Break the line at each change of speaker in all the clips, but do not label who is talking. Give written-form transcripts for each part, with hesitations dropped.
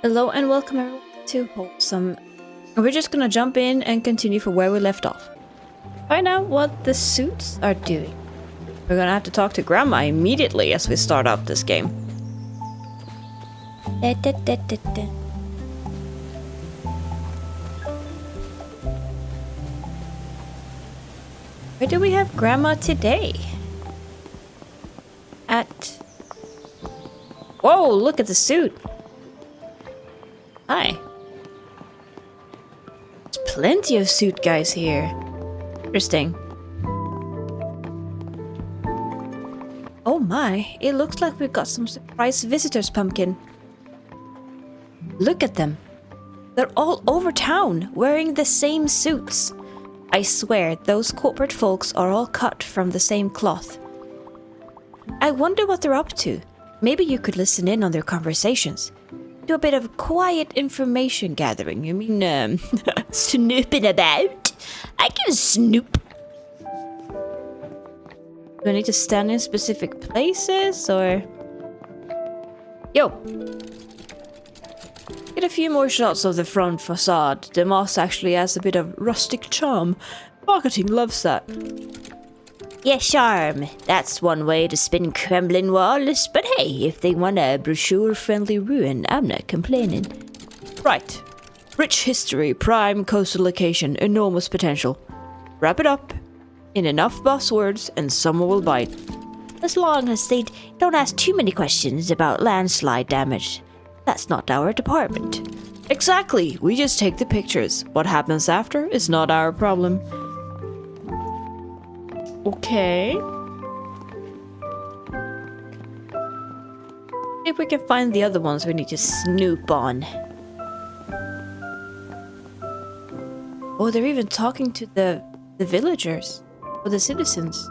Hello and welcome everyone to Wholesome. We're just gonna jump in and continue from where we left off. Find out what the suits are doing. We're gonna have to talk to Grandma immediately as we start up this game. Where do we have Grandma today? Whoa, look at the suit. Hi. There's plenty of suit guys here. Interesting. Oh my, it looks like we've got some surprise visitors, Pumpkin. Look at them. They're all over town, wearing the same suits. I swear, those corporate folks are all cut from the same cloth. I wonder what they're up to. Maybe you could listen in on their conversations. Do a bit of quiet information gathering. You mean, snooping about? I can snoop. Do I need to stand in specific places, or... Yo! Get a few more shots of the front facade. The moss actually has a bit of rustic charm. Marketing loves that. Yeah, charm. That's one way to spin crumbling walls, but hey, if they want a brochure-friendly ruin, I'm not complaining. Right. Rich history, prime coastal location, enormous potential. Wrap it up in enough buzzwords and someone will bite. As long as they don't ask too many questions about landslide damage. That's not our department. Exactly, we just take the pictures. What happens after is not our problem. Okay. See if we can find the other ones we need to snoop on. Oh, they're even talking to the villagers. Or the citizens.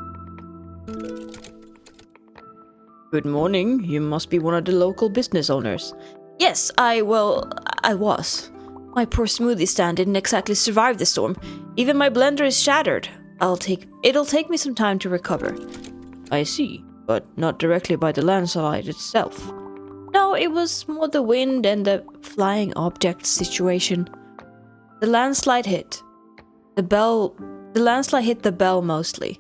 Good morning. You must be one of the local business owners. Yes, I was. My poor smoothie stand didn't exactly survive the storm. Even my blender is shattered. It'll take me some time to recover. I see, but not directly by the landslide itself. No, it was more the wind and the flying object situation. The landslide hit the bell mostly.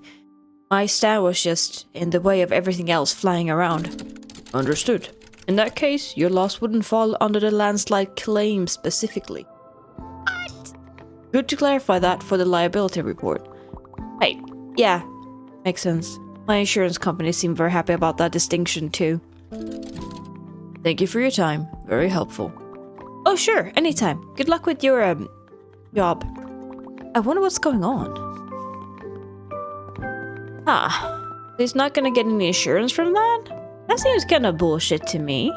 My stand was just in the way of everything else flying around. Understood. In that case, your loss wouldn't fall under the landslide claim specifically. What? Good to clarify that for the liability report. Hey, yeah, makes sense. My insurance company seemed very happy about that distinction too. Thank you for your time. Very helpful. Oh sure, anytime. Good luck with your, job. I wonder what's going on. He's not gonna get any insurance from that? That seems kinda bullshit to me.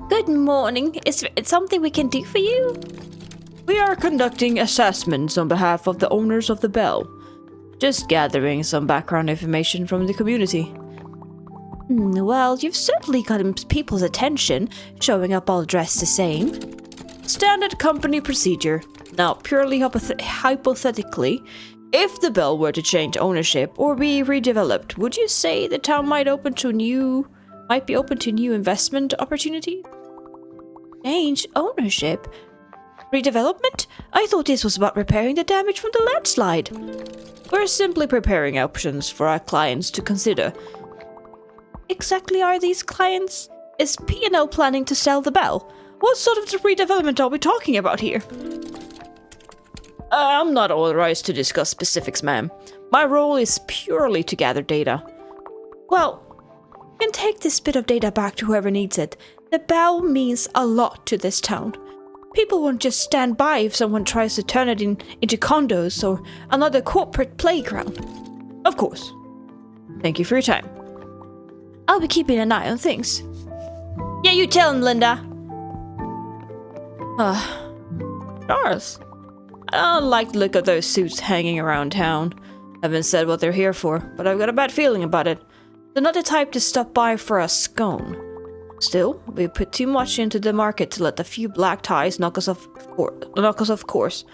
Good morning. Is it something we can do for you? We are conducting assessments on behalf of the owners of the bell. Just gathering some background information from the community. Well, you've certainly gotten people's attention, showing up all dressed the same. Standard company procedure. Now, purely hypothetically, if the bell were to change ownership or be redeveloped, would you say the town might be open to new investment opportunities? Change ownership? Redevelopment? I thought this was about repairing the damage from the landslide. We're simply preparing options for our clients to consider. Exactly are these clients? Is P&L planning to sell the bell? What sort of redevelopment are we talking about here? I'm not authorized to discuss specifics, ma'am. My role is purely to gather data. Well, you can take this bit of data back to whoever needs it. The bell means a lot to this town. People won't just stand by if someone tries to turn it into condos or another corporate playground. Of course. Thank you for your time. I'll be keeping an eye on things. Yeah, you tell him, Linda. Charles. I don't like the look of those suits hanging around town. Haven't said what they're here for, but I've got a bad feeling about it. They're not the type to stop by for a scone. Still, we put too much into the market to let a few black ties knock us off course.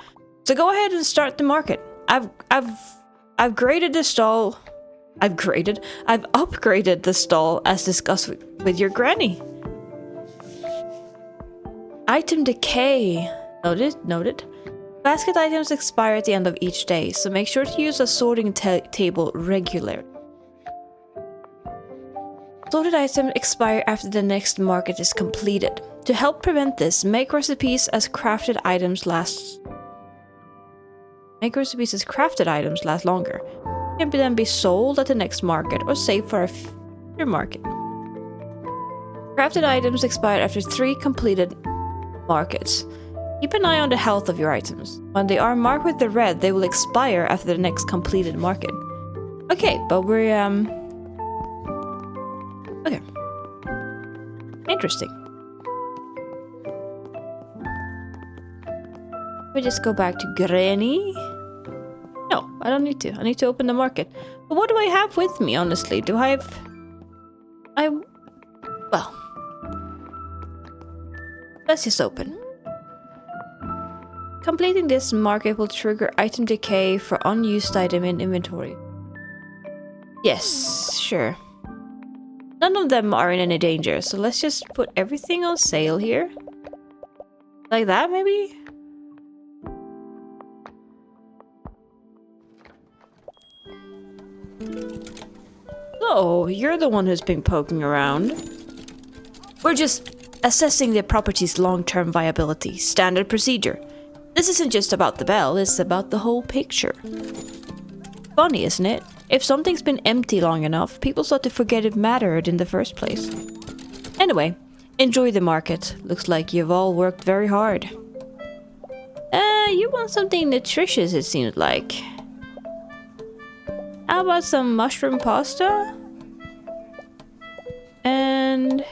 So go ahead and start the market. I've graded the stall. I've upgraded the stall as discussed with your granny. Item decay. Noted, noted. Basket items expire at the end of each day, so make sure to use a sorting table regularly. Sorted items expire after the next market is completed. To help prevent this, make recipes as crafted items last longer. They can then be sold at the next market or saved for a future market. Crafted items expire after 3 completed markets. Keep an eye on the health of your items. When they are marked with the red, they will expire after the next completed market. Okay, but we're okay. Interesting. We just go back to Granny. No, I don't need to. I need to open the market. But what do I have with me, honestly? Do I have... Well... Let's just open. Completing this market will trigger item decay for unused item in inventory. Yes, sure. None of them are in any danger, so let's just put everything on sale here. Like that, maybe? Oh, you're the one who's been poking around. We're just assessing the property's long-term viability. Standard procedure. This isn't just about the bell, it's about the whole picture. Funny, isn't it? If something's been empty long enough, people start to forget it mattered in the first place. Anyway, enjoy the market. Looks like you've all worked very hard. You want something nutritious, it seems like. How about some mushroom pasta? And...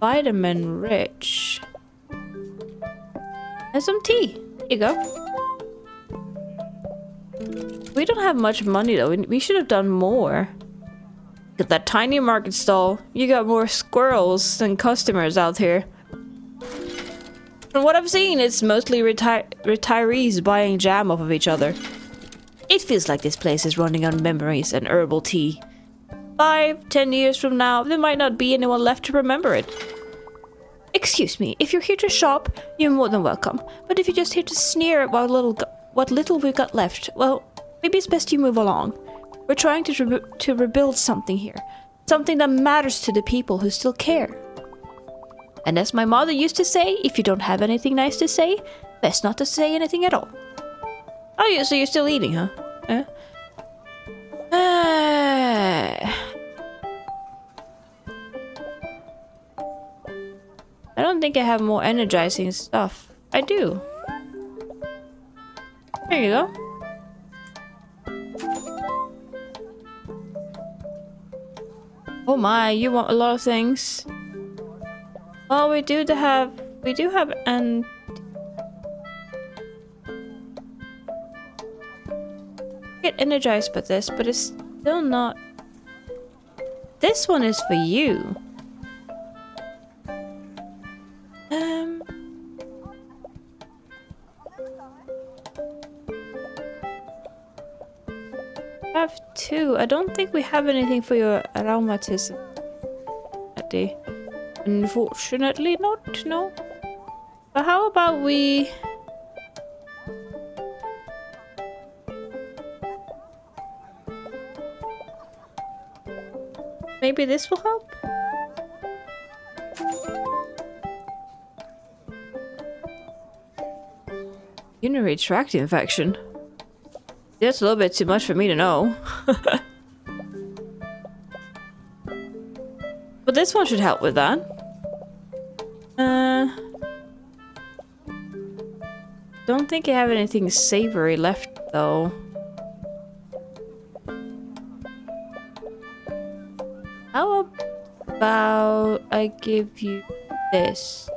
vitamin rich. And some tea. Here you go. We don't have much money though. We should have done more. Look at that tiny market stall. You got more squirrels than customers out here. From what I've seen, it's mostly retirees buying jam off of each other. It feels like this place is running on memories and herbal tea. 5-10 years from now, there might not be anyone left to remember it. Excuse me, if you're here to shop, you're more than welcome. But if you're just here to sneer at what little we've got left, well, maybe it's best you move along. We're trying to rebuild something here. Something that matters to the people who still care. And as my mother used to say, if you don't have anything nice to say, best not to say anything at all. Oh, yeah, so you're still eating, huh? I don't think I have more energizing stuff. I do. There you go. Oh my, you want a lot of things. Well, we do have an... get energized by this, but it's still not... This one is for you. I have 2. I don't think we have anything for your aromatism. Unfortunately not, no. But how about we... Maybe this will help? Urinary tract infection. That's a little bit too much for me to know. But this one should help with that. Don't think I have anything savory left though. How about I give you this?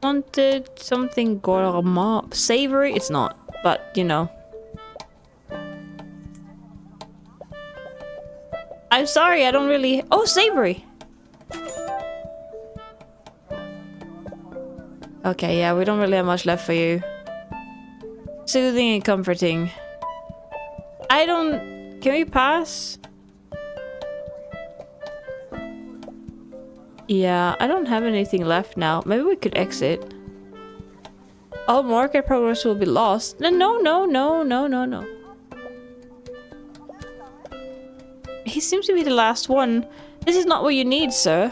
Wanted something gourmand. Savory? It's not, but you know. I'm sorry, I don't really... Oh, savory! Okay, yeah, we don't really have much left for you. Soothing and comforting. I don't... Can we pass? Yeah, I don't have anything left now. Maybe we could exit. All market progress will be lost. No, no, no, no, no, no, no. He seems to be the last one. This is not what you need, sir.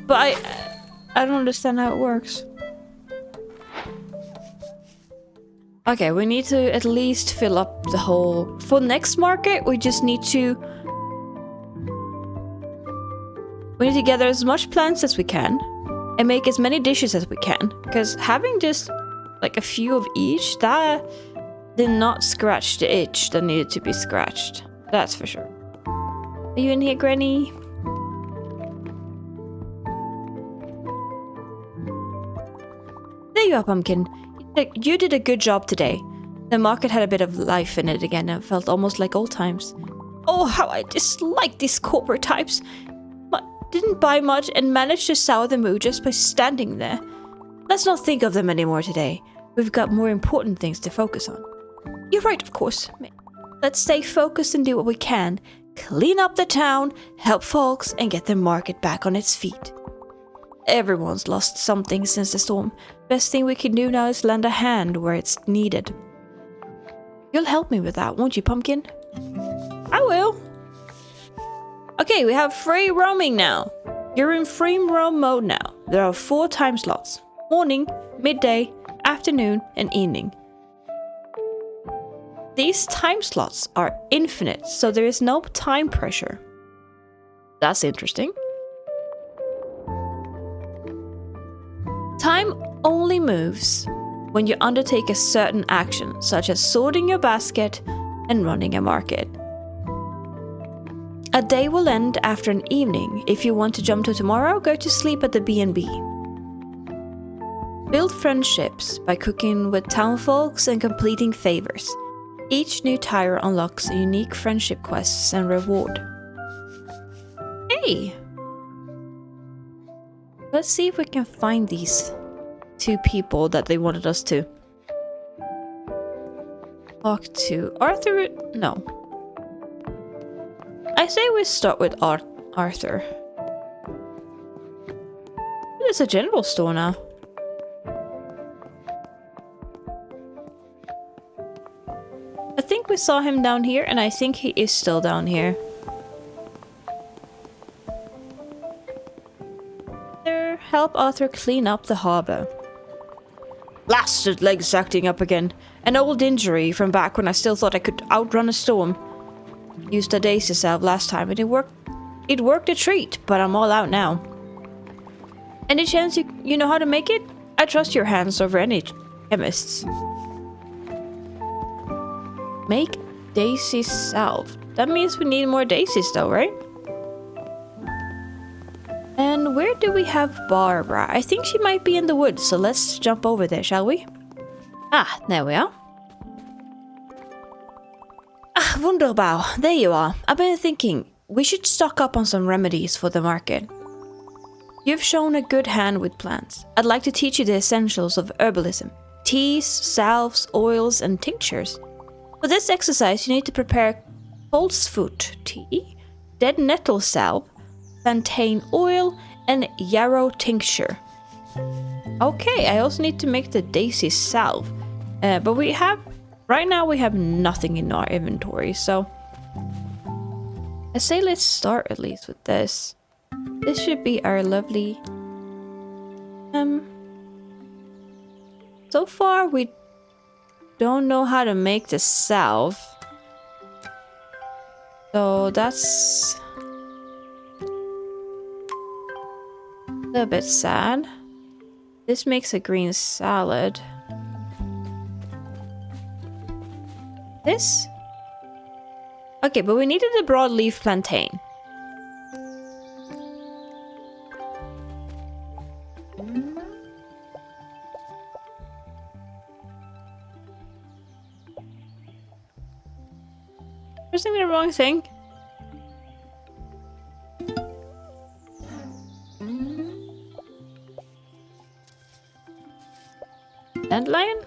But I don't understand how it works. Okay, we need to at least fill up the whole... For next market, we just need to... We need to gather as much plants as we can. And make as many dishes as we can. Because having just like a few of each, that did not scratch the itch that needed to be scratched. That's for sure. Are you in here, Granny? There you are, Pumpkin. You did a good job today. The market had a bit of life in it again and felt almost like old times. Oh, how I dislike these corporate types. But didn't buy much and managed to sour the mood just by standing there. Let's not think of them anymore today. We've got more important things to focus on. You're right, of course. Let's stay focused and do what we can. Clean up the town, help folks, and get the market back on its feet. Everyone's lost something since the storm. Best thing we can do now is lend a hand where it's needed. You'll help me with that, won't you, Pumpkin? I will. Okay, we have free roaming now. You're in free roam mode now. There are 4 time slots. Morning, midday, afternoon, and evening. These time slots are infinite, so there is no time pressure. That's interesting. Time only moves when you undertake a certain action, such as sorting your basket and running a market. A day will end after an evening. If you want to jump to tomorrow, go to sleep at the B&B. Build friendships by cooking with townfolks and completing favors. Each new tire unlocks a unique friendship quests and reward. Hey! Let's see if we can find these 2 people that they wanted us to talk to. Arthur? No. I say we start with Arthur. It's a general store now. I think we saw him down here, and I think he is still down here. Help Arthur clean up the harbor. Blasted legs acting up again. An old injury from back when I still thought I could outrun a storm. Used a daisy salve last time and it worked a treat, but I'm all out now. Any chance you know how to make it? I trust your hands over any chemists. Make daisy salve. That means we need more daisies though, right? And where do we have Barbara? I think she might be in the woods, so let's jump over there, shall we? Ah, there we are. Ah, wunderbar. There you are. I've been thinking, we should stock up on some remedies for the market. You've shown a good hand with plants. I'd like to teach you the essentials of herbalism. Teas, salves, oils, and tinctures. For this exercise, you need to prepare coltsfoot tea, dead nettle salve, plantain oil, and yarrow tincture. Okay, I also need to make the daisy salve. But right now we have nothing in our inventory, so I say let's start at least with this. This should be our lovely... So far we don't know how to make the salve. So that's a bit sad. This makes a green salad. This? Okay, but we needed a broadleaf plantain. Pressing the wrong thing. Dandelion?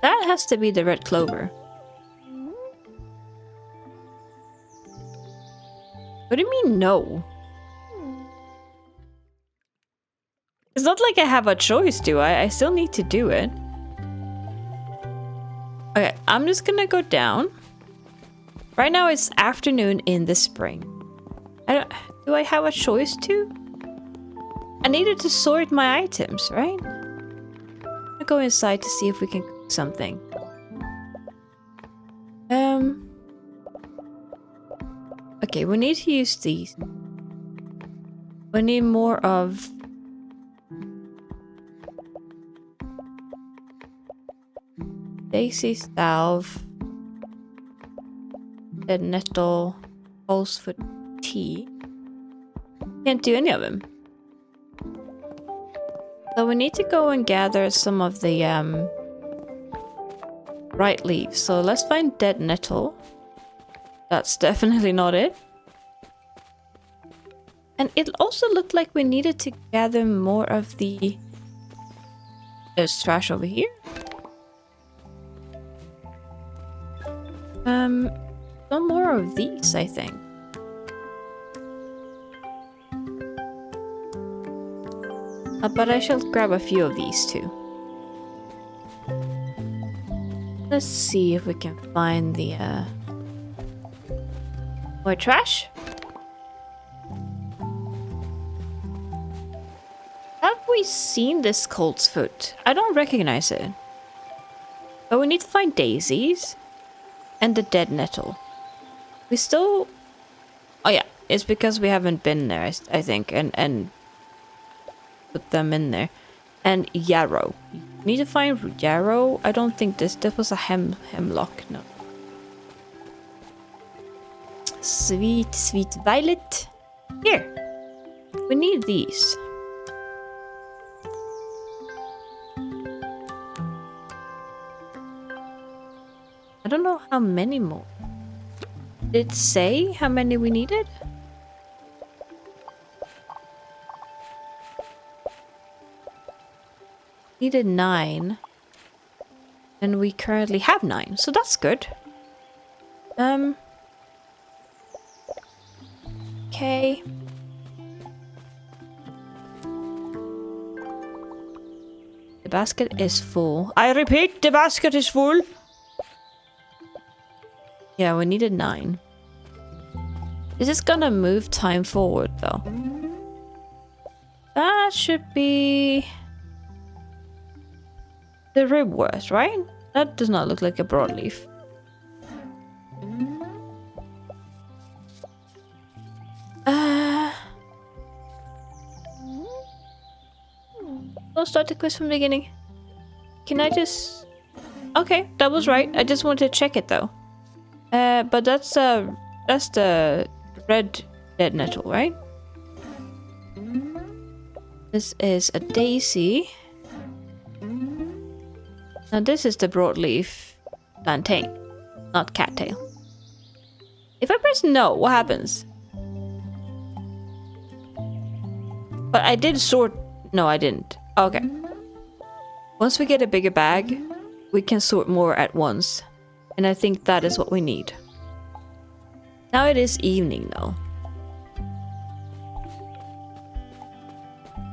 That has to be the red clover. What do you mean, no? It's not like I have a choice, do I? I still need to do it. Okay, I'm just gonna go down. Right now it's afternoon in the spring. Do I have a choice to? I needed to sort my items, right? I'll go inside to see if we can cook something. Okay, we need to use these. We need more of... Daisy salve. Dead nettle. Pulsefoot tea. Can't do any of them. So we need to go and gather some of the right leaves. So let's find dead nettle. That's definitely not it. And it also looked like we needed to gather more of the... There's trash over here. Some more of these, I think. But I shall grab a few of these too. Let's see if we can find the more trash. Have we seen this colt's foot? I don't recognize it. But we need to find daisies and the dead nettle. We still... Oh yeah, it's because we haven't been there, I think, and put them in there. And yarrow. You need to find yarrow. I don't think this was a hemlock, no. Sweet, sweet violet. Here. We need these. I don't know how many more. Did it say how many we needed? Needed 9. And we currently have 9, so that's good. Okay. The basket is full. I repeat, the basket is full. Yeah, we needed 9. Is this gonna move time forward, though? That should be... the ribwort, right? That does not look like a broadleaf. I'll start the quiz from the beginning. Can I just... Okay, that was right. I just wanted to check it, though. But that's the red dead nettle, right? This is a daisy. Now this is the broadleaf plantain, not cattail. If I press no, what happens? But I did sort... No, I didn't. Okay. Once we get a bigger bag, we can sort more at once. And I think that is what we need. Now it is evening, though.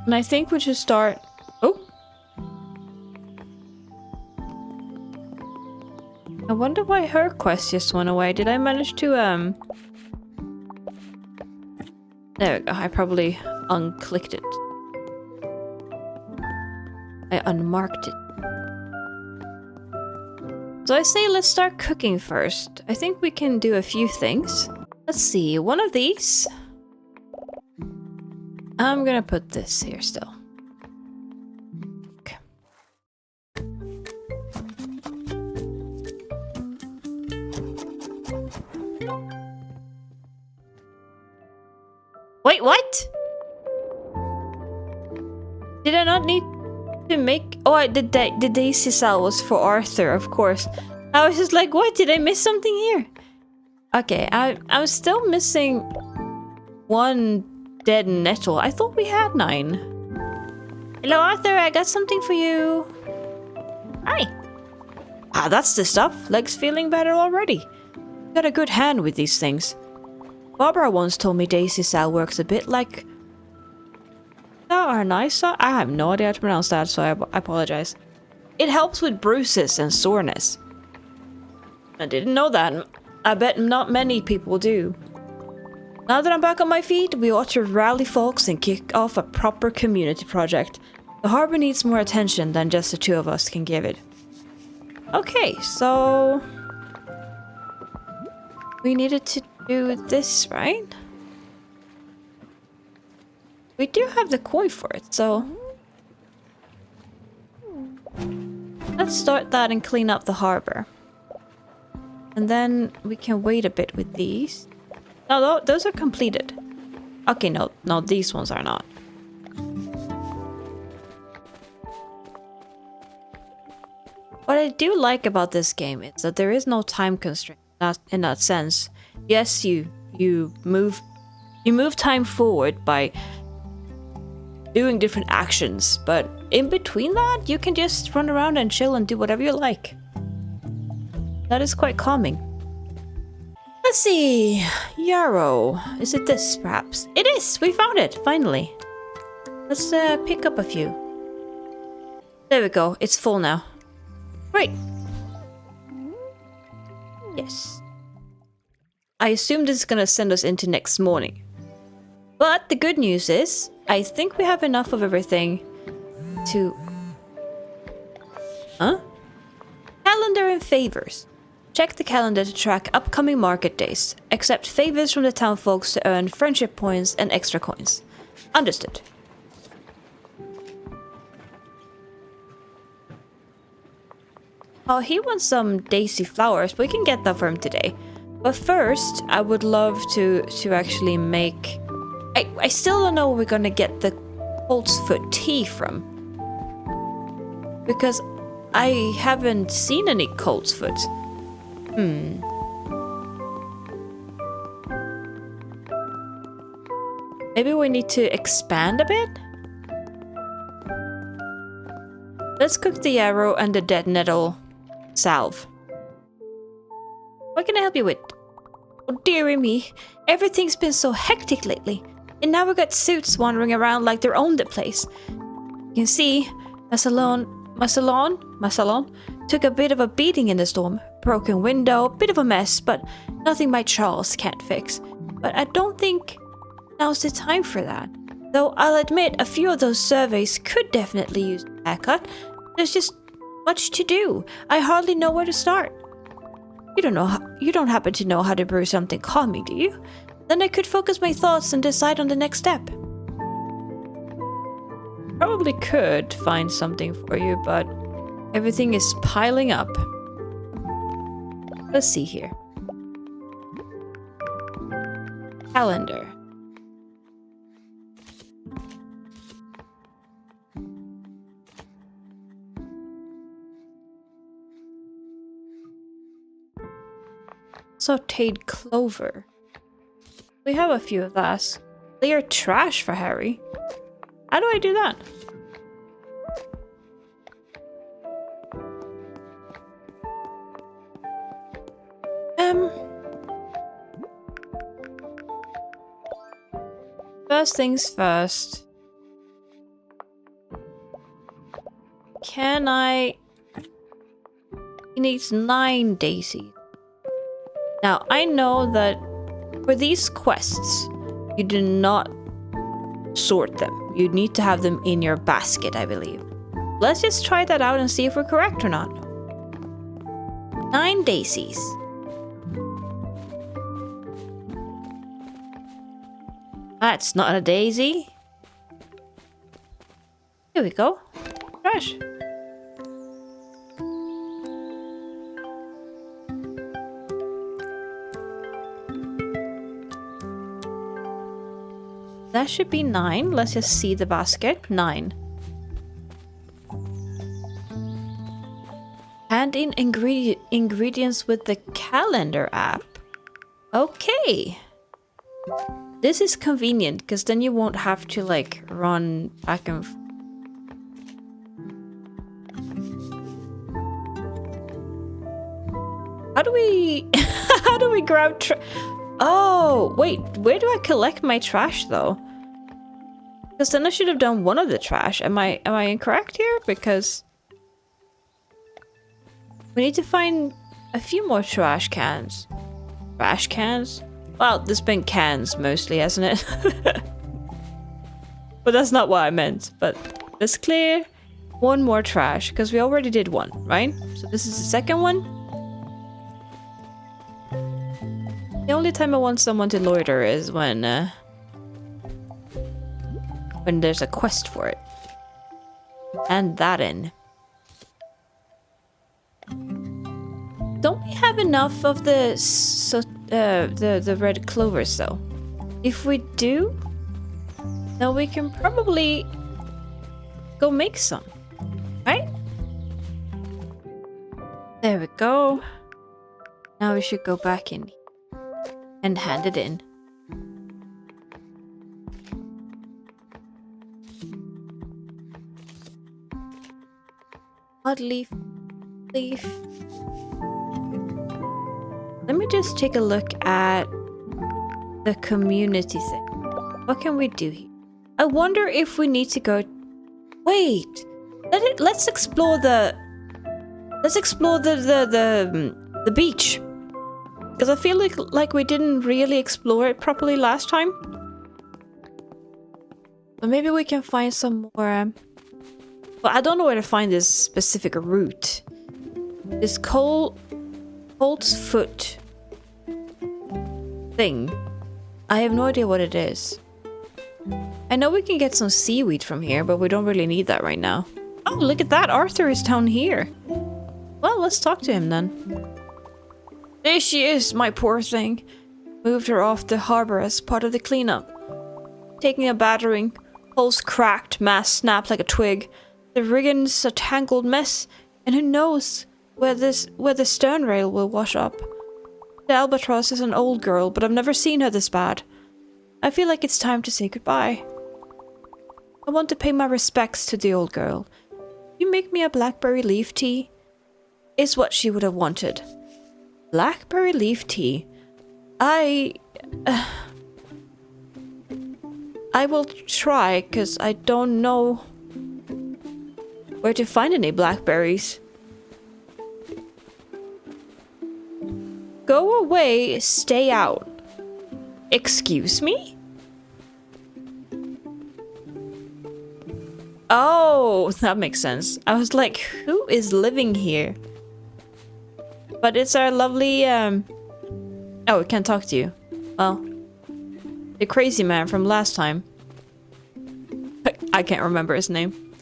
And I think we should start... Oh! I wonder why her quest just went away. Did I manage to, There we go. I probably unclicked it. I unmarked it. So I say let's start cooking first. I think we can do a few things. Let's see. One of these. I'm gonna put this here still. Okay. Wait, what? Did I not need to make... Oh, the daisy cell was for Arthur, of course. I was just like, what? Did I miss something here? Okay, I'm still missing 1 dead nettle. I thought we had 9. Hello, Arthur. I got something for you. Hi. Ah, that's the stuff. Legs feeling better already. Got a good hand with these things. Barbara once told me Daisy Sal works a bit like... or nice. I have no idea how to pronounce that, so I apologize. It helps with bruises and soreness. I didn't know that. I bet not many people do. Now that I'm back on my feet, we ought to rally folks and kick off a proper community project. The harbor needs more attention than just the two of us can give it. Okay, so... we needed to do this, right? We do have the coin for it, so... let's start that and clean up the harbor. And then we can wait a bit with these. No, those are completed. Okay, no, these ones are not. What I do like about this game is that there is no time constraint. Not in that sense. Yes, you move time forward by doing different actions, but in between that, you can just run around and chill and do whatever you like. That is quite calming. Let's see. Yarrow. Is it this, perhaps? It is! We found it, finally. Let's pick up a few. There we go. It's full now. Great. Yes. I assume this is gonna send us into next morning. But the good news is, I think we have enough of everything to... huh? Calendar and favors. Check the calendar to track upcoming market days. Accept favors from the town folks to earn friendship points and extra coins. Understood. Oh, he wants some daisy flowers, but we can get that for him today. But first, I would love to actually make... I still don't know where we're gonna get the colt's foot tea from. Because I haven't seen any colt's foot. Maybe we need to expand a bit? Let's cook the arrow and the dead nettle salve. What can I help you with? Oh, dearie me. Everything's been so hectic lately. And now we've got suits wandering around like they own the place. You can see, my salon took a bit of a beating in the storm. Broken window, bit of a mess, but nothing my Charles can't fix. But I don't think now's the time for that. Though I'll admit a few of those surveys could definitely use a haircut. There's just much to do. I hardly know where to start. You don't happen to know how to brew something calming, do you? Then I could focus my thoughts and decide on the next step. Probably could find something for you, but everything is piling up. Let's see here. Calendar. Sauteed clover. We have a few of those. They are trash for Harry. How do I do that? First things first. Can I... He needs 9 daisies. Now, I know that for these quests, you do not sort them. You need to have them in your basket, I believe. Let's just try that out and see if we're correct or not. 9 daisies. That's not a daisy. Here we go. Trash. That should be 9. Let's just see the basket. 9. Hand in ingredients with the calendar app. Okay. This is convenient because then you won't have to like run back and How do we... How do we grab Oh, wait. Where do I collect my trash, though? Because then I should have done one of the trash. Am I incorrect here? Because... we need to find a few more trash cans. Trash cans? Well, there's been cans mostly, hasn't it? But that's not what I meant. But let's clear one more trash, because we already did one, right? So this is the second one. The only time I want someone to loiter is when there's a quest for it. And that in. Don't we have enough of the red clovers though? If we do, then we can probably go make some, right? There we go. Now we should go back in and hand it in. Odd leaf. Let me just take a look at the community thing. What can we do here? I wonder if we need to go... Wait! Let's explore the... Let's explore the beach. Because I feel like we didn't really explore it properly last time. But maybe we can find some more... Well, I don't know where to find this specific route. This colt's foot thing. I have no idea what it is. I know we can get some seaweed from here, but we don't really need that right now. Oh, look at that! Arthur is down here. Well, let's talk to him then. There she is, my poor thing. Moved her off the harbor as part of the cleanup. Taking a battering, hulls cracked, mast snapped like a twig. The rigging's a tangled mess, and who knows where the stern rail will wash up. The albatross is an old girl, but I've never seen her this bad. I feel like it's time to say goodbye. I want to pay my respects to the old girl. You make me a blackberry leaf tea? Is what she would have wanted. Blackberry leaf tea. I will try, because I don't know where to find any blackberries. Go away, stay out. Excuse me? Oh, that makes sense. I was like, who is living here? But it's our lovely, Oh, we can't talk to you. Well, the crazy man from last time. I can't remember his name.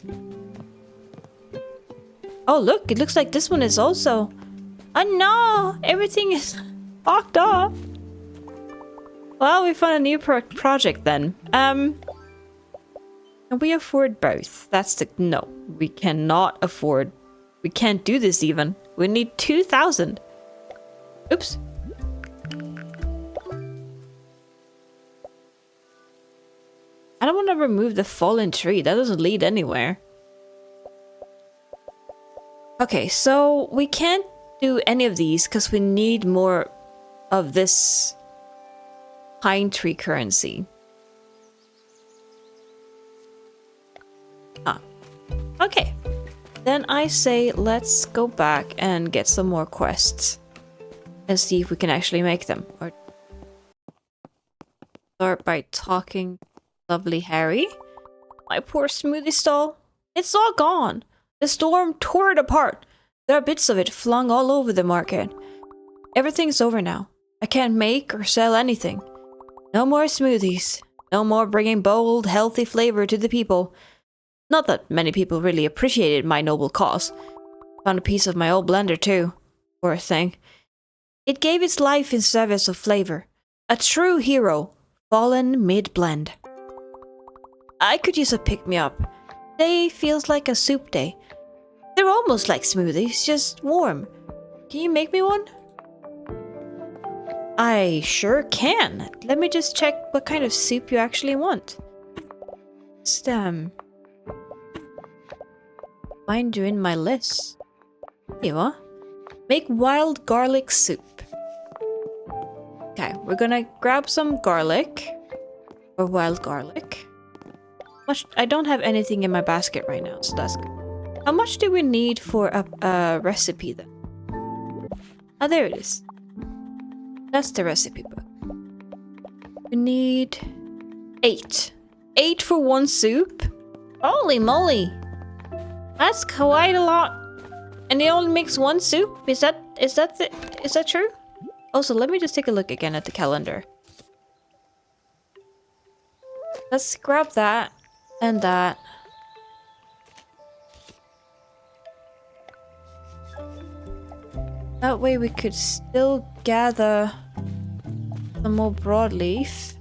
Oh, look, it looks like this one is also... Oh no, everything is fucked up. Well, we found a new project then. Can we afford both? That's the... No, we cannot afford... We can't do this even. We need 2,000. Oops. I don't want to remove the fallen tree. That doesn't lead anywhere. Okay, so we can't do any of these because we need more of this pine tree currency. Ah. Okay. Then I say let's go back and get some more quests and see if we can actually make them. Or start by talking lovely Harry. My poor smoothie stall. It's all gone. The storm tore it apart. There are bits of it flung all over the market. Everything's over now. I can't make or sell anything. No more smoothies. No more bringing bold, healthy flavor to the people. Not that many people really appreciated my noble cause. Found a piece of my old blender too. Poor thing. It gave its life in service of flavor. A true hero. Fallen mid-blend. I could use a pick-me-up. Day feels like a soup day. They're almost like smoothies, just warm. Can you make me one? I sure can. Let me just check what kind of soup you actually want. Just, mind doing my list. Here you are. Make wild garlic soup. Okay, we're gonna grab some garlic. Or wild garlic. I don't have anything in my basket right now, so that's good. How much do we need for a recipe then? Oh, there it is. That's the recipe book. We need 8. 8 for one soup? Holy moly! That's quite a lot. And it only makes one soup? Is that true? Also, let me just take a look again at the calendar. Let's grab that and that. That way we could still gather some more broadleaf.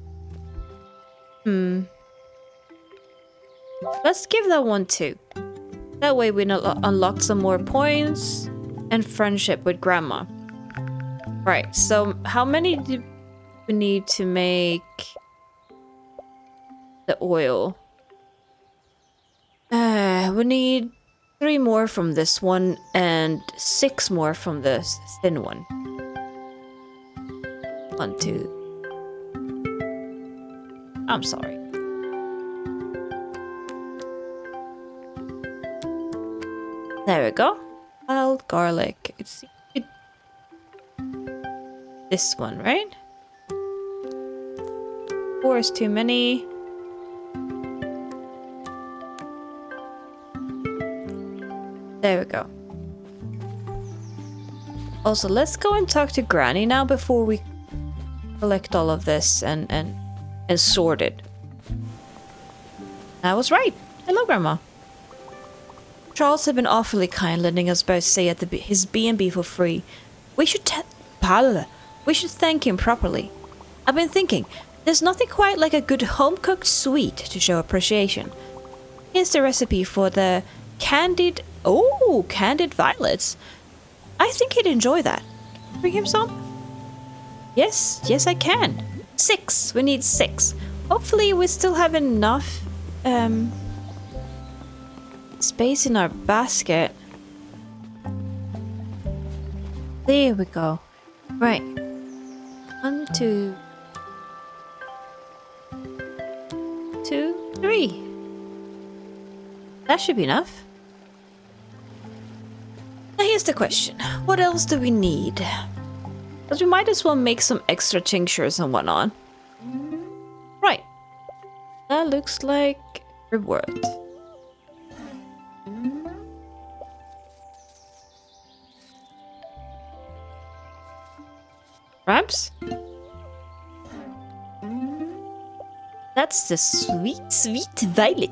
Let's give that one too. That way we unlock some more points and friendship with Grandma. Right, so how many do we need to make the oil? We need 3 more from this one and 6 more from the thin one. 1, 2. I'm sorry. There we go. Wild garlic. It's this one, right? 4 is too many. There we go. Also, let's go and talk to Granny now before we collect all of this and sort it. I was right. Hello, Grandma. Charles have been awfully kind, letting us both stay at his B&B for free. We should thank him properly. I've been thinking, there's nothing quite like a good home-cooked sweet to show appreciation. Here's the recipe for the candied violets. I think he'd enjoy that. Bring him some? Yes, I can. 6. We need 6. Hopefully we still have enough space in our basket. There we go. Right. 1, 2, 2, 3. That should be enough. Now here's the question. What else do we need? Because we might as well make some extra tinctures and whatnot. Right. That looks like reward. Ramps? That's the sweet violet.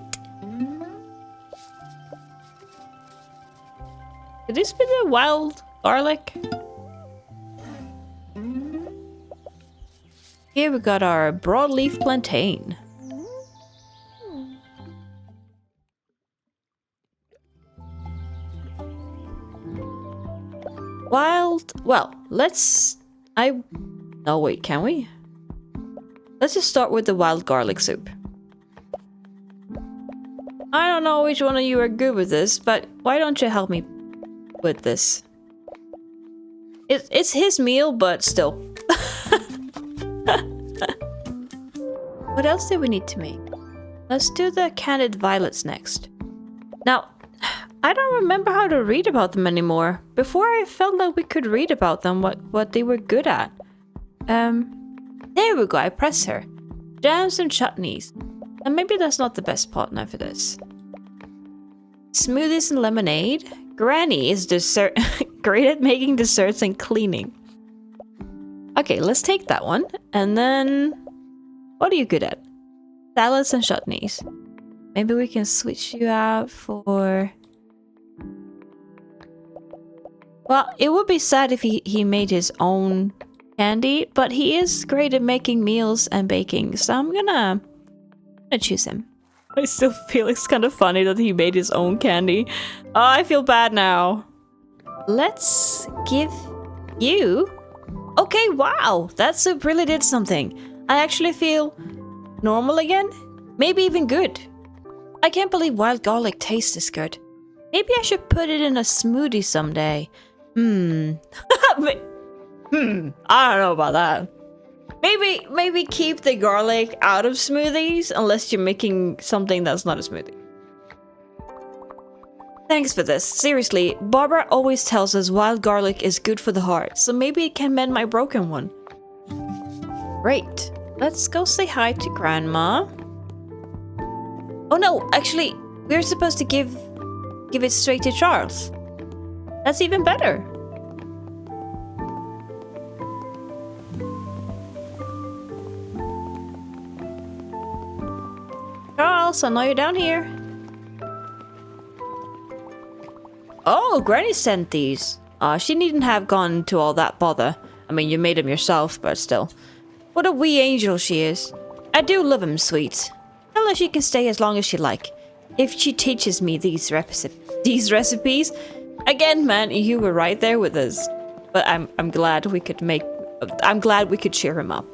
Could this be the wild garlic? Here we got our broadleaf plantain. Well, no wait, can we? Let's just start with the wild garlic soup. I don't know which one of you are good with this, but why don't you help me with this? It's his meal, but still. What else do we need to make? Let's do the candied violets next. Now, I don't remember how to read about them anymore. Before I felt like we could read about them, what they were good at. There we go, I press her. Jams and chutneys. And maybe that's not the best partner for this. Smoothies and lemonade. Granny is great at making desserts and cleaning. Okay, let's take that one. And then... what are you good at? Salads and chutneys. Maybe we can switch you out for... well, it would be sad if he made his own candy, but he is great at making meals and baking, so I'm gonna choose him. I still feel it's kind of funny that he made his own candy. Oh, I feel bad now. Let's give you... okay, wow! That soup really did something. I actually feel normal again. Maybe even good. I can't believe wild garlic tastes this good. Maybe I should put it in a smoothie someday. Hmm. I don't know about that. Maybe keep the garlic out of smoothies unless you're making something that's not a smoothie. Thanks for this. Seriously, Barbara always tells us wild garlic is good for the heart, so maybe it can mend my broken one. Great. Let's go say hi to Grandma. Oh no, actually, we're supposed to give it straight to Charles. That's even better. Charles, I know you're down here. Oh, Granny sent these. She needn't have gone to all that bother. I mean, you made them yourself, but still. What a wee angel she is. I do love him, sweet. Tell her she can stay as long as she like. If she teaches me these recipes. Again, man, you were right there with us. But I'm glad we could cheer him up.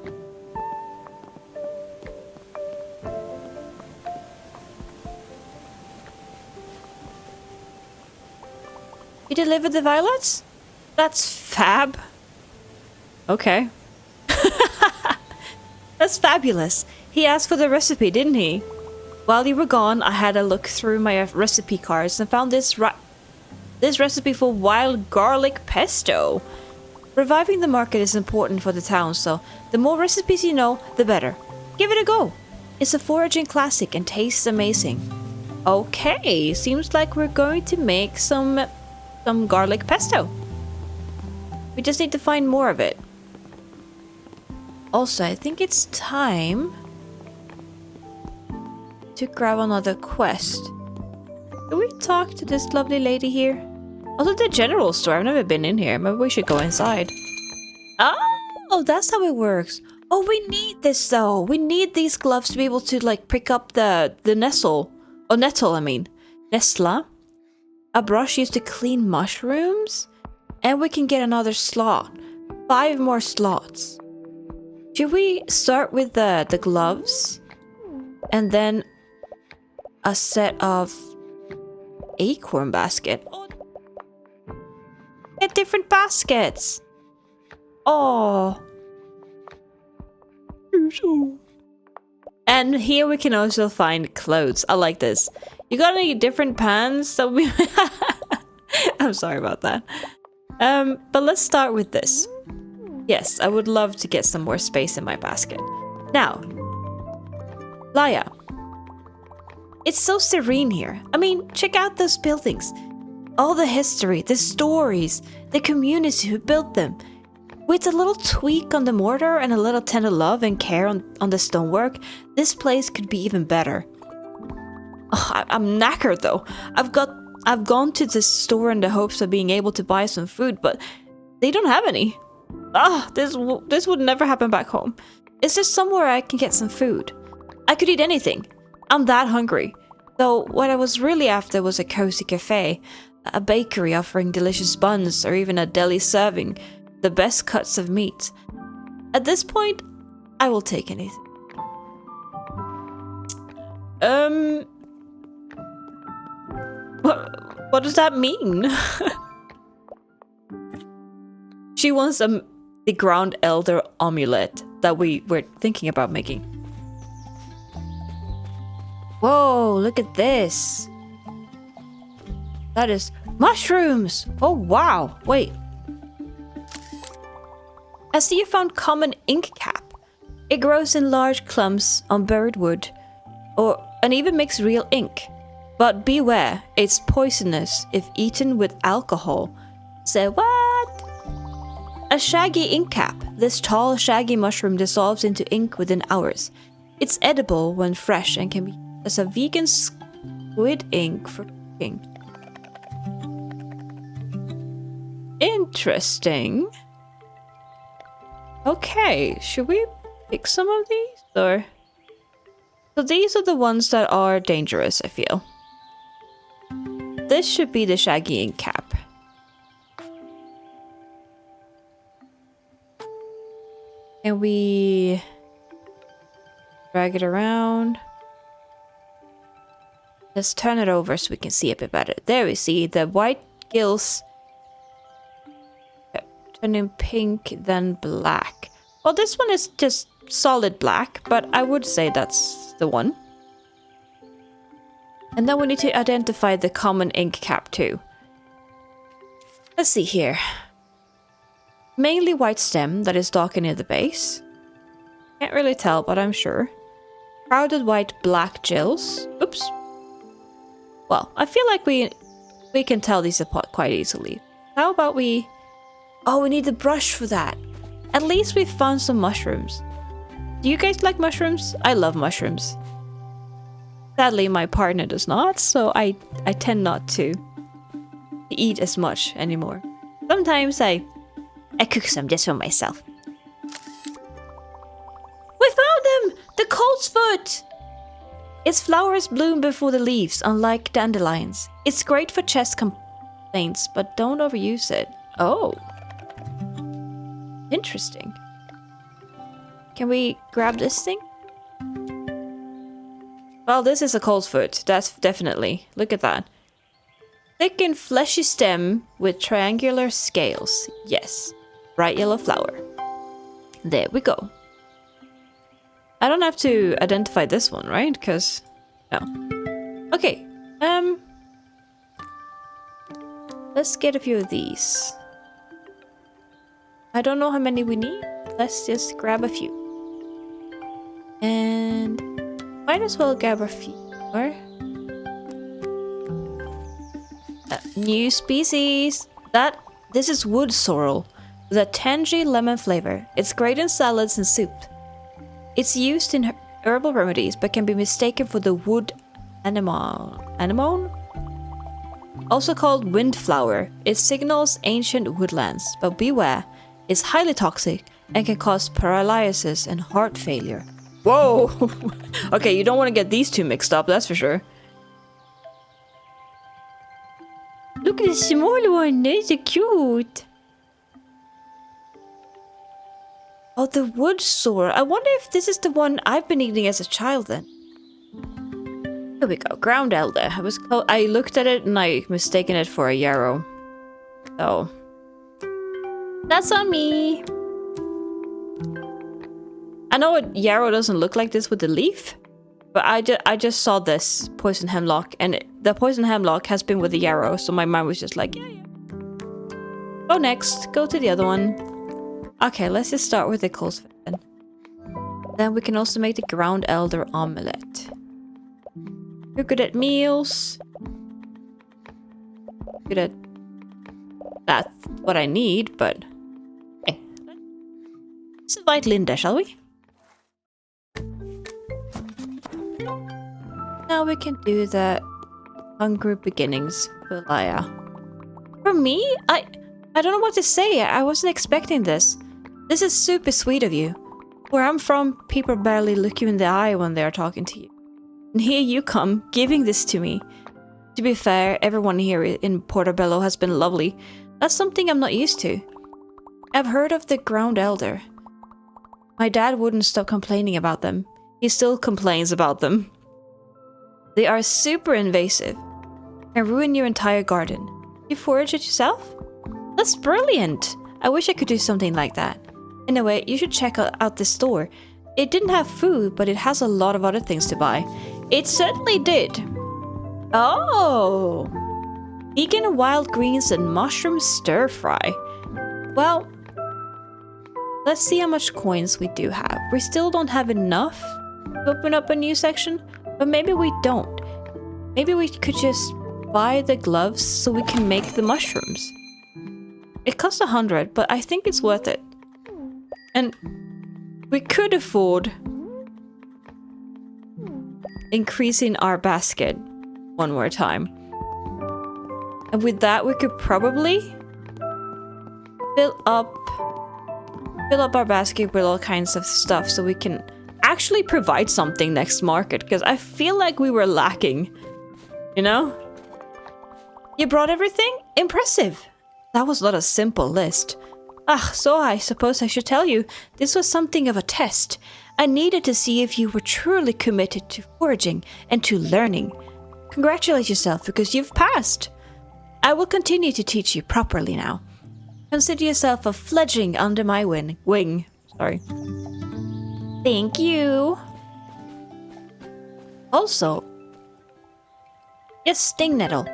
You delivered the violets? That's fab. Okay. That's fabulous. He asked for the recipe, didn't he? While you were gone, I had a look through my recipe cards and found this recipe for wild garlic pesto. Reviving the market is important for the town, so the more recipes you know, the better. Give it a go. It's a foraging classic and tastes amazing. Okay, seems like we're going to make some garlic pesto. We just need to find more of it. Also, I think it's time to grab another quest. Can we talk to this lovely lady here? Also, the general store. I've never been in here. Maybe we should go inside. Oh, that's how it works. Oh, we need this though. We need these gloves to be able to like pick up the nettle. Oh, nettle, I mean. Nestla. A brush used to clean mushrooms. And we can get another slot. 5 more slots. Should we start with the gloves? And then a set of acorn basket. Oh, get different baskets. Oh. And here we can also find clothes. I like this. You got any different pants? So we I'm sorry about that. But let's start with this. Yes, I would love to get some more space in my basket. Now, Laya. It's so serene here. I mean, check out those buildings. All the history, the stories, the community who built them. With a little tweak on the mortar and a little tender love and care on the stonework, this place could be even better. Oh, I'm knackered though. I've gone to the store in the hopes of being able to buy some food, but they don't have any. This would never happen back home. Is there somewhere I can get some food? I could eat anything. I'm that hungry. Though what I was really after was a cozy cafe, a bakery offering delicious buns, or even a deli serving the best cuts of meat. At this point, I will take anything. What does that mean? She wants the ground elder amulet that we were thinking about making. Whoa, look at this. That is mushrooms. Oh, wow. Wait. I see you found common ink cap. It grows in large clumps on buried wood, and even makes real ink. But beware, it's poisonous if eaten with alcohol. Say what? A shaggy ink cap. This tall, shaggy mushroom dissolves into ink within hours. It's edible when fresh and can be used as a vegan squid ink for cooking. Interesting. Okay, should we pick some of these? Or so these are the ones that are dangerous, I feel. This should be the shaggy ink cap. And we drag it around. Let's turn it over so we can see a bit better. There we see the white gills turning pink, then black. Well, this one is just solid black, but I would say that's the one. And then we need to identify the common ink cap too. Let's see here. Mainly white stem that is darker near the base. Can't really tell, but I'm sure. Crowded white black gills. Oops. Well, I feel like we can tell these apart quite easily. How about we... Oh, we need the brush for that. At least we found some mushrooms. Do you guys like mushrooms? I love mushrooms. Sadly, my partner does not, so I tend not to eat as much anymore. Sometimes I cook some just for myself. We found them! The colt's foot! Its flowers bloom before the leaves, unlike dandelions. It's great for chest complaints, but don't overuse it. Oh. Interesting. Can we grab this thing? Well, this is a colt's foot. That's definitely. Look at that. Thick and fleshy stem with triangular scales. Yes. Bright yellow flower. There we go. I don't have to identify this one, right? Because... no. Okay. Let's get a few of these. I don't know how many we need. Let's just grab a few. And... might as well grab a few more. New species. This is wood sorrel with a tangy lemon flavor. It's great in salads and soup. It's used in herbal remedies but can be mistaken for the wood anemone? Also called windflower. It signals ancient woodlands, but beware, it's highly toxic and can cause paralysis and heart failure. Whoa! Okay, you don't want to get these two mixed up, that's for sure. Look at the small one, they're so cute. Oh, the wood sorrel. I wonder if this is the one I've been eating as a child then. Here we go, ground elder. I looked at it and I mistaken it for a yarrow. So, that's on me. I know a yarrow doesn't look like this with the leaf, but I just saw this poison hemlock, and the poison hemlock has been with the yarrow, so my mind was just like, yeah. Go next, go to the other one. Okay, let's just start with the colt's foot then. Then we can also make the ground elder omelette. You're good at meals. Good at... that's what I need, but... hey. Let's invite Linda, shall we? Now we can do the Hungry Beginnings for Laya. For me? I don't know what to say. I wasn't expecting this. This is super sweet of you. Where I'm from, people barely look you in the eye when they are talking to you. And here you come, giving this to me. To be fair, everyone here in Portobello has been lovely. That's something I'm not used to. I've heard of the ground elder. My dad wouldn't stop complaining about them. He still complains about them. They are super invasive and ruin your entire garden. You forage it yourself? That's brilliant! I wish I could do something like that. Anyway, you should check out this store. It didn't have food, but it has a lot of other things to buy. It certainly did. Oh! Vegan wild greens and mushroom stir fry. Well, let's see how much coins we do have. We still don't have enough to open up a new section, but maybe we don't. Maybe we could just buy the gloves so we can make the mushrooms. It costs 100, but I think it's worth it. And we could afford increasing our basket one more time. And with that, we could probably fill up our basket with all kinds of stuff so we can actually provide something next market, because I feel like we were lacking, you know? You brought everything? Impressive! That was not a simple list. So I suppose I should tell you, this was something of a test. I needed to see if you were truly committed to foraging and to learning. Congratulate yourself because you've passed. I will continue to teach you properly now. Consider yourself a fledgling under my wing. Sorry. Thank you. Also, yes, sting nettle.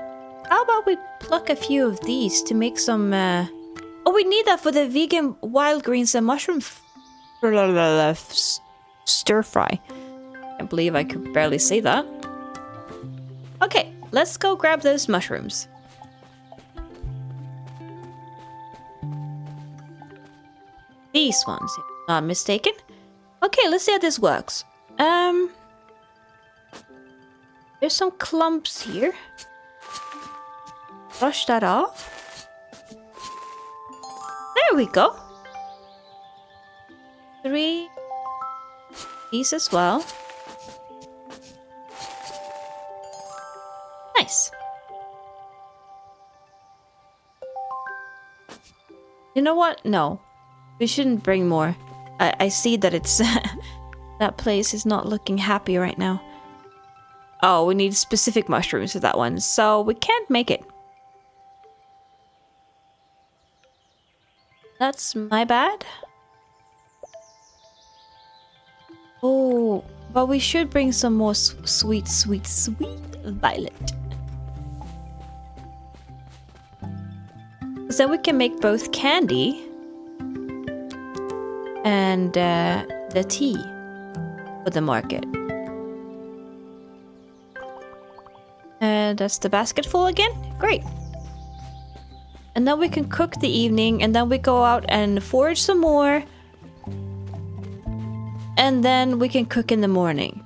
How about we pluck a few of these to make some, Oh, we need that for the vegan wild greens and mushroom stir fry. Can't believe I could barely say that. Okay, let's go grab those mushrooms. These ones, if I'm not mistaken. Okay, let's see how this works. There's some clumps here. Brush that off. There we go. 3. These as well. Nice. You know what? No. We shouldn't bring more. I see that it's... that place is not looking happy right now. Oh, we need specific mushrooms for that one, so we can't make it. That's my bad. Oh, but we should bring some more sweet violet. So then we can make both candy and the tea for the market. That's the basket full again? Great. And then we can cook the evening, and then we go out and forage some more. And then we can cook in the morning.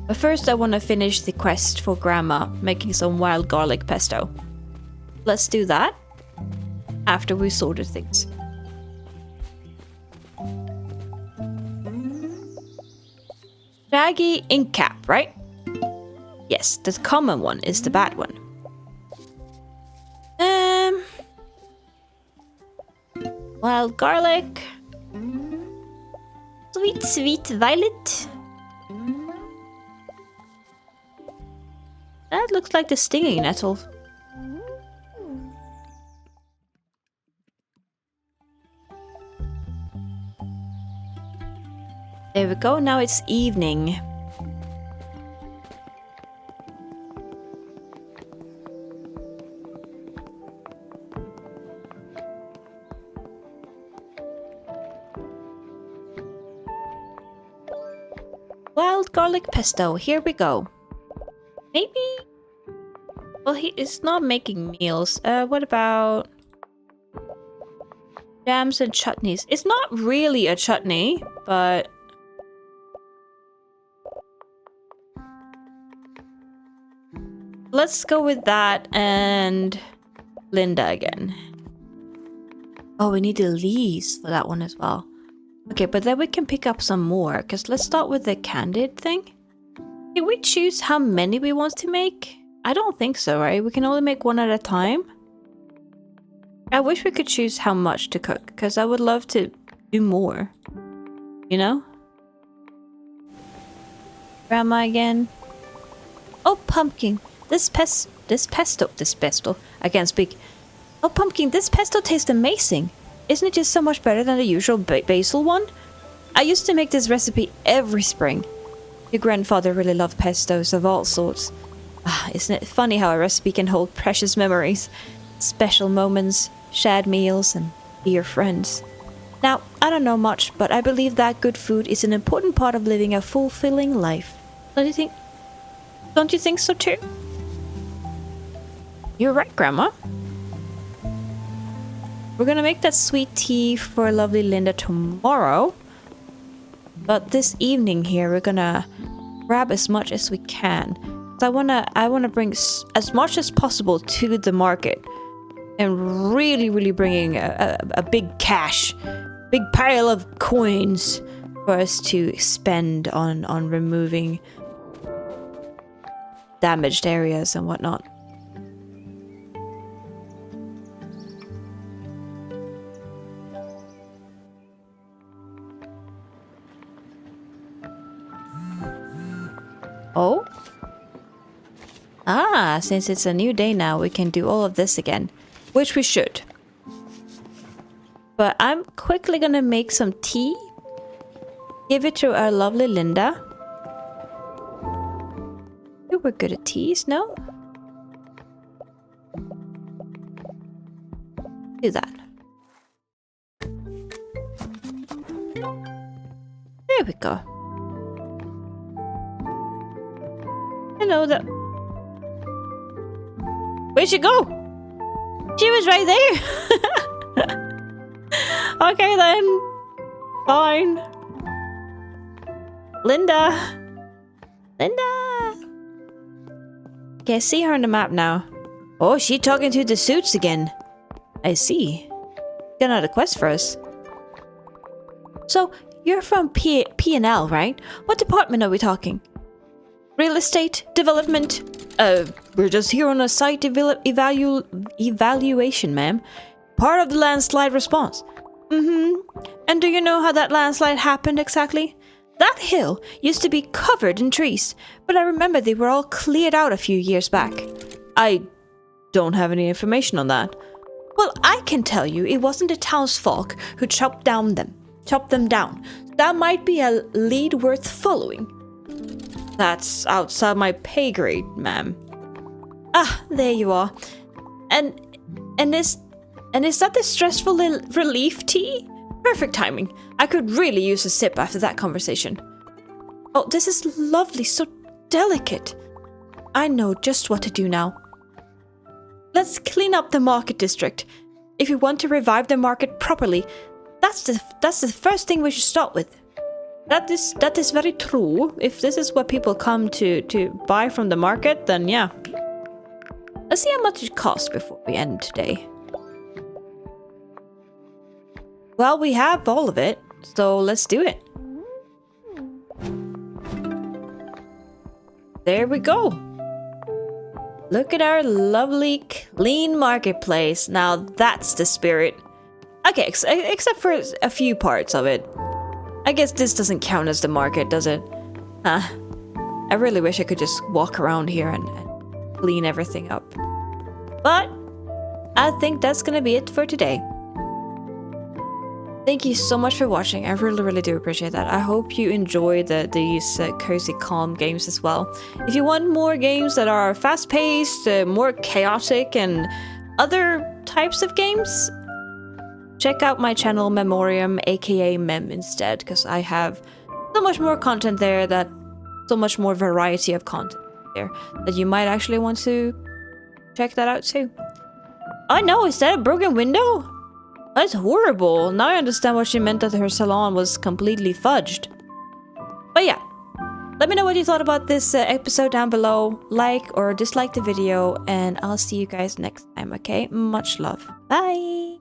But first I want to finish the quest for Grandma, making some wild garlic pesto. Let's do that after we sorted things. Shaggy ink cap, right? Yes, the common one is the bad one. Wild garlic. Sweet violet. That looks like the stinging nettle. There we go, now it's evening. Wild garlic pesto, here we go. Maybe? Well, he is not making meals. What about jams and chutneys? It's not really a chutney, but let's go with that and Linda again. Oh, we need the leaves for that one as well. Okay, but then we can pick up some more, because let's start with the candied thing. Can we choose how many we want to make? I don't think so, right? We can only make one at a time. I wish we could choose how much to cook, because I would love to do more. You know? Grandma again. Oh, pumpkin. This pesto. I can't speak. Oh, pumpkin, this pesto tastes amazing. Isn't it just so much better than the usual basil one? I used to make this recipe every spring. Your grandfather really loved pestos of all sorts. Isn't it funny how a recipe can hold precious memories, special moments, shared meals, and dear friends? Now, I don't know much, but I believe that good food is an important part of living a fulfilling life. Don't you think so too? You're right, Grandma. We're gonna make that sweet tea for lovely Linda tomorrow. But this evening here, we're gonna grab as much as we can. So I wanna bring as much as possible to the market, and really bringing a big big pile of coins for us to spend on removing damaged areas and whatnot. Oh? Since it's a new day now, we can do all of this again. which we should. But I'm quickly gonna make some tea. Give it to our lovely Linda. You were good at teas, no? Do that. There we go. Hello there. Where'd she go? She was right there. Okay then. Fine. Linda. Linda. Okay, I see her on the map now. Oh, she talking to the suits again. I see. Got another quest for us. So, you're from P&L, right? What department are we talking? Real estate? Development? We're just here on a site evaluation, ma'am. Part of the landslide response. And do you know how that landslide happened exactly? That hill used to be covered in trees, but I remember they were all cleared out a few years back. I don't have any information on that. Well, I can tell you it wasn't the townsfolk who chopped them down. That might be a lead worth following. That's outside my pay grade, ma'am. Ah, there you are. And is that the stressful relief tea? Perfect timing. I could really use a sip after that conversation. Oh, this is lovely, so delicate. I know just what to do now. Let's clean up the market district. If you want to revive the market properly, that's the first thing we should start with. That is very true. If this is what people come to buy from the market, then yeah. Let's see how much it costs before we end today. Well, we have all of it, so let's do it. There we go. Look at our lovely, clean marketplace. Now that's the spirit. Okay, except for a few parts of it. I guess this doesn't count as the market, does it? Huh. I really wish I could just walk around here and clean everything up. But I think that's gonna be it for today. Thank you so much for watching. I really do appreciate that. I hope you enjoy these cozy, calm games as well. If you want more games that are fast-paced, more chaotic, and other types of games, check out my channel Memoriam, aka Mem instead, because I have so much more content there, so much more variety of content there, that you might actually want to check that out too. Oh no, is that a broken window? That's horrible. Now I understand what she meant that her salon was completely fudged. But yeah, let me know what you thought about this episode down below. Like or dislike the video, and I'll see you guys next time, okay? Much love. Bye!